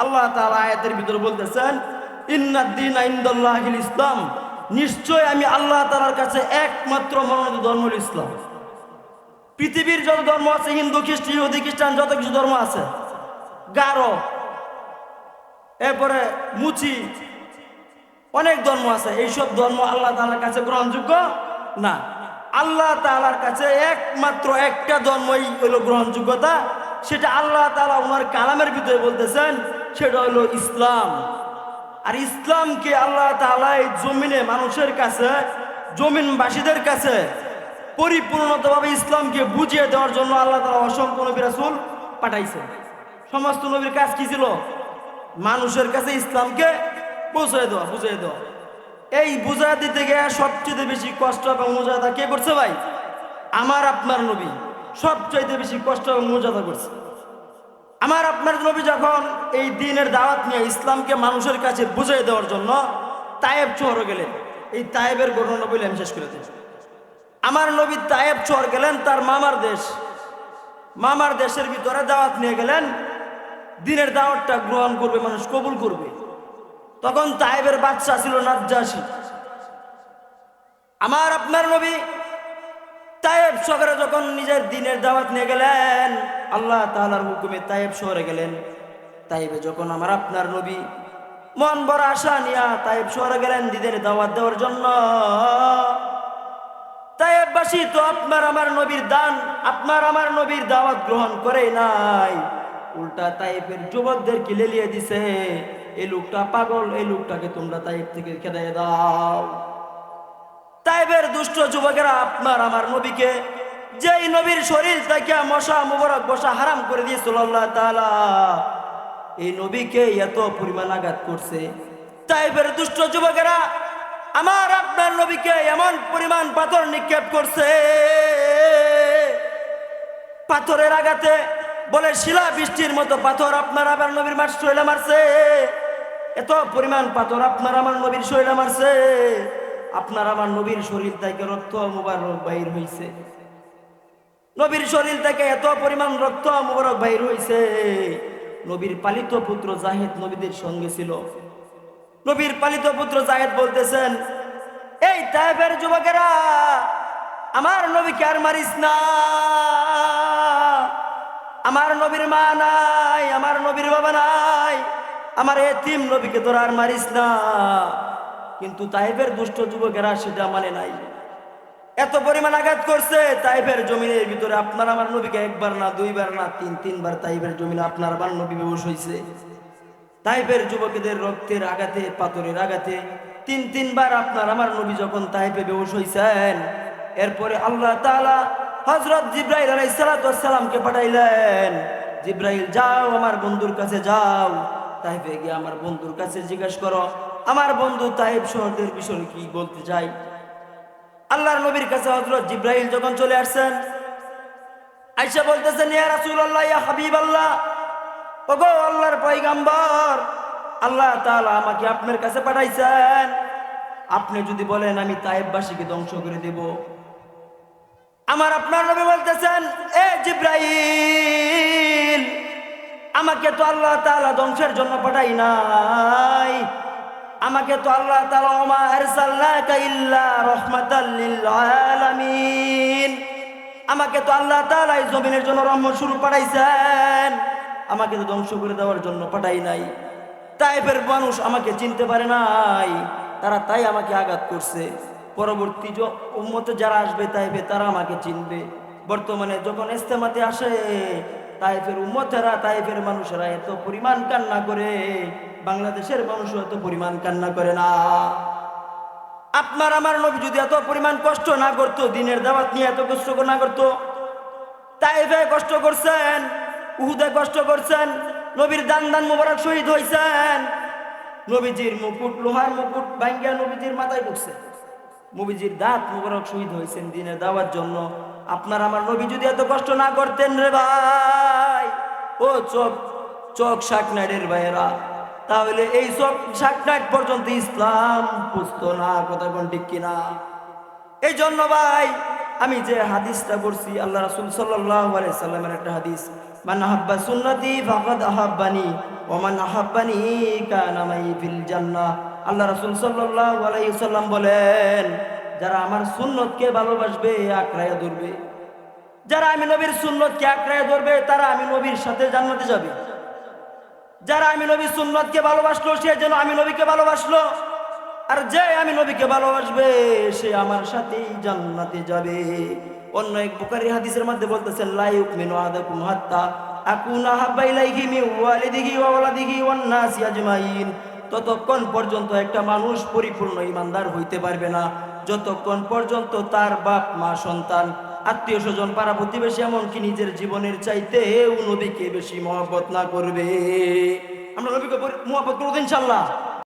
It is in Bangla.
আল্লাহ তাআলা আয়াতের ভিতরে বলতেছেন ইন্নাদ দীনা ইনদাল্লাহিল ইসলাম, নিশ্চয় আমি আল্লাহ তাআলার কাছে একমাত্র মনোনীত ধর্ম হলো ইসলাম। পৃথিবীর যত ধর্ম আছে, হিন্দু খ্রিস্টান ইহুদি খ্রিস্টান যত কিছু ধর্ম আছে, গারো, এরপরে মুচি, অনেক ধর্ম আছে, এইসব ধর্ম আল্লাহ তাআলার কাছে গ্রহণযোগ্য না। আল্লাহ তাআলার কাছে একমাত্র একটা ধর্মই হলো গ্রহণযোগ্যতা, সেটা আল্লাহ তাআলা ওনার কালামের ভিতরে বলতেছেন, সেটা হলো ইসলাম। আর ইসলামকে আল্লাহ তাআলা এই জমিনে মানুষের কাছে, জমিনবাসীদের কাছে পরিপূর্ণভাবে ইসলামকে বুঝিয়ে দেওয়ার জন্য আল্লাহ তাআলা অসংখ্য নবী রাসূল পাঠাইছেন। সমস্ত নবীর কাজ কি ছিল? মানুষের কাছে ইসলামকে পৌঁছে দেওয়া, বুঝিয়ে দেওয়া। এই বুঝা দিতে গিয়ে সবচেয়ে বেশি কষ্ট এবং মুজাহাদা কে করছে ভাই? আমার আপনার নবী সবচেয়ে বেশি কষ্ট এবং মুজাহাদা করছে। আমার আপনার নবী যখন এই দ্বীনের দাওয়াত নিয়ে ইসলামকে মানুষের কাছে বুঝিয়ে দেওয়ার জন্য তায়েব শহরে গেলেন, এই তায়েবের ঘটনা বলে আমি শেষ করে দিই। আমার নবী তায়েব শহর গেলেন, তার মামার দেশের ভিতরে দাওয়াত নিয়ে গেলেন, দ্বীনের দাওয়াতটা গ্রহণ করবে, মানুষ কবুল করবে। তখন তায়েবের বাদশা ছিল নাজ্জাশী। আমার আপনার নবী তায়েব শহরে যখন নিজের দ্বীনের দাওয়াত নিয়ে গেলেন, আল্লাহ তাআলার হুকুমে তায়েব শহরে গেলেন। তায়েবে যখন আমার আপনার নবী মন বড় আশা নিয়া তায়েব শহরে গেলেন দ্বীনের দাওয়াত দেওয়ার জন্য, তায়েববাসী তো আপনার আমার নবীর দাওয়াত গ্রহণ করে নাই, উল্টা তায়েবের যুবকদেরকে লেলিয়ে দিছে, এই লোকটা পাগল, এই লোকটাকে তোমরা তায়েব থেকে খেদাইয়ে দাও। তায়েবের দুষ্ট যুবকেরা আপনার আমার নবীকে, যেই নবীর শরীর থেকে মশা মুবারক বসা হারাম করে দিয়েছিল আল্লাহ তাআলা, এই নবীকে এত পরিমাণ আঘাত করছে। তায়েবের দুষ্ট যুবকেরা আমার আপনার নবীকে এমন পরিমাণ পাথর নিক্ষেপ করছে, পাথরের আঘাতে বলে শিলা বৃষ্টির মতো পাথর আপনার আমার নবীর শরীরে মারছে। এত পরিমাণ পাথর আপনার আমার নবীর শরীরে মারছে, আপনার আমার নবীর শরীর থেকে রক্ত মুবারক বাইর হইছে। নবীর শরীর থেকে এত পরিমাণ রক্ত মুবারক বাইর হইছে। নবীর পালিত পুত্র জাহেদ নবীদের সঙ্গে ছিল। নবীর পালিত পুত্র জাহেদ বলতেছেন, এই তায়েবের যুবকেরা আমার নবীকে আর মারিস না, আমার নবীর মা নাই, আমার নবীর বাবা নাই, আমার এতিম নবীকে তোরা আর মারিস না। কিন্তু তায়েবের দুষ্ট যুবকেরা সেটা মানে নাই, এত পরিমাণ আঘাত করছে। তায়েবের জমিনের ভিতরে আপনার আমার নবীকে একবার না, দুইবার না, তিনবার তায়েবের জমিনে আপনার আমার নবী বেহুশ হইছে। তায়েবের যুবকদের রক্তের আঘাতে, পাথরের আঘাতে তিনবার আপনার আমার নবী যখন তায়েবে বেহুশ হইছেন, এরপরে আল্লাহ তাআলা হযরত জিবরাইল আলাইহিস সালাতু ওয়াস সালামকে পাঠাইলেন, জিবরাইল যাও আমার বন্ধুর কাছে যাও, তায়েবে গিয়ে আমার বন্ধুর কাছে জিজ্ঞাসা করো আমার বন্ধু তায়েব শহরের বিষয়ে কি বলতে চাই। আল্লাহর নবীর কাছে হযরত জিবরাইল যখন চলে আসছেন, আয়েশা বলতেছেন, ইয়া রাসূলুল্লাহ, ইয়া হাবিবাল্লাহ, ওগো আল্লাহর পয়গম্বর, আল্লাহ তাআলা আমাকে আপনার কাছে পাঠাইছেন, আপনি যদি বলেন আমি তায়েববাসীকে ধ্বংস করে দেব। আমার আপনার নবী বলতেছেন, এ জিবরাইল, আমাকে তো আল্লাহ তাআলা ধ্বংসের জন্য পাঠাই নাই, আমাকে তো আল্লাহ তাআলা ওমা আরসালনাকা ইল্লা রাহমাতাল লিল আলামিন, আমাকে তো আল্লাহ তাআলা এই জমিনের জন্য রহমত স্বরূপ পাঠাইছেন, আমাকে তো ধ্বংস করে দেওয়ার জন্য পাঠাই নাই। তায়েবের মানুষ আমাকে চিনতে পারে নাই, তারা তাই আমাকে আঘাত করছে। পরবর্তী উম্মতে যারা আসবে তায়েবে তারা আমাকে চিনবে। বর্তমানে যখন ইস্তেমাতে আসে তায়েবের উম্মতেরা, তায়েবের মানুষেরা এত পরিমাণ কান্না করে, বাংলাদেশের মানুষও এত পরিমাণ কান্না করে না। আপনার আমার নবী যদি এত পরিমাণ কষ্ট না করতো, দ্বীনের দাওয়াত নিয়ে এত কষ্ট না করতো, তায়েবে কষ্ট করছেন, উহুদে কষ্ট করছেন, নবীর দান মুবারক শহীদ হয়েছেন, নবীজির মুকুট, লোহার মুকুট ভাঙ্গা নবীজির মাথায় ঢুকছে, নবীজির দাঁত মুবারক শহীদ হয়েছেন দ্বীনের দাওয়ার জন্য। আপনার আমার নবী যদি এত কষ্ট না করতেন রে ভাই, ও চোখ শাকনাইটের ভাইয়েরা, তাহলে এই চোখ শাকনাইট পর্যন্ত ইসলাম বুঝতো না। কথা কোন ঠিক কিনা? এই জন্য ভাই আমি যে হাদিসটা পড়ছি আল্লাহ রাসূল সাল্লাল্লাহু আলাইহি সাল্লামের একটা হাদিস, মান আহাব্বা সুন্নতি ফাকাদ আহাব্বানি ওয়া মান আহাব্বানি কানা মাই ফিল জান্নাহ। আল্লাহ রাসূল সাল্লাল্লাহু আলাইহি সাল্লাম বলেন, যারা আমার সুন্নতকে ভালোবাসবে, আঁকড়াইয়া ধরবে, যারা আমি নবীর সুন্নতকে আঁকড়াইয়া ধরবে, তারা আমি নবীর সাথে জান্নাতে যাবে। যারা আমি নবীর সুন্নতকে ভালোবাসলো, সে যেন আমি নবীকে ভালোবাসলো, আর যে আমি নবীকে ভালোবাসবে সে আমার সাথেই জান্নাতে যাবে। অন্য এক বুখারী হাদিসের মধ্যে বলতেছেন, লা ইউমিনু আহাদুকুম হাত্তা আকুনা হাব্বা ইলাইহি মিন ওয়ালিদিহি ওয়া ওয়ালাদিহি ওয়ান নাসি আজমাইন। ততক্ষণ পর্যন্ত একটা মানুষ পরিপূর্ণ ঈমানদার হইতে পারবে না যতক্ষণ পর্যন্ত তার বাপ মা সন্তান আত্মীয় স্বজন পাড়া প্রতিবেশী এমনকি নিজের জীবনের চাইতেও নবীকে বেশি মহব্বত না করবে। আমরা নবীকে মহব্বত করব ইনশাআল্লাহ।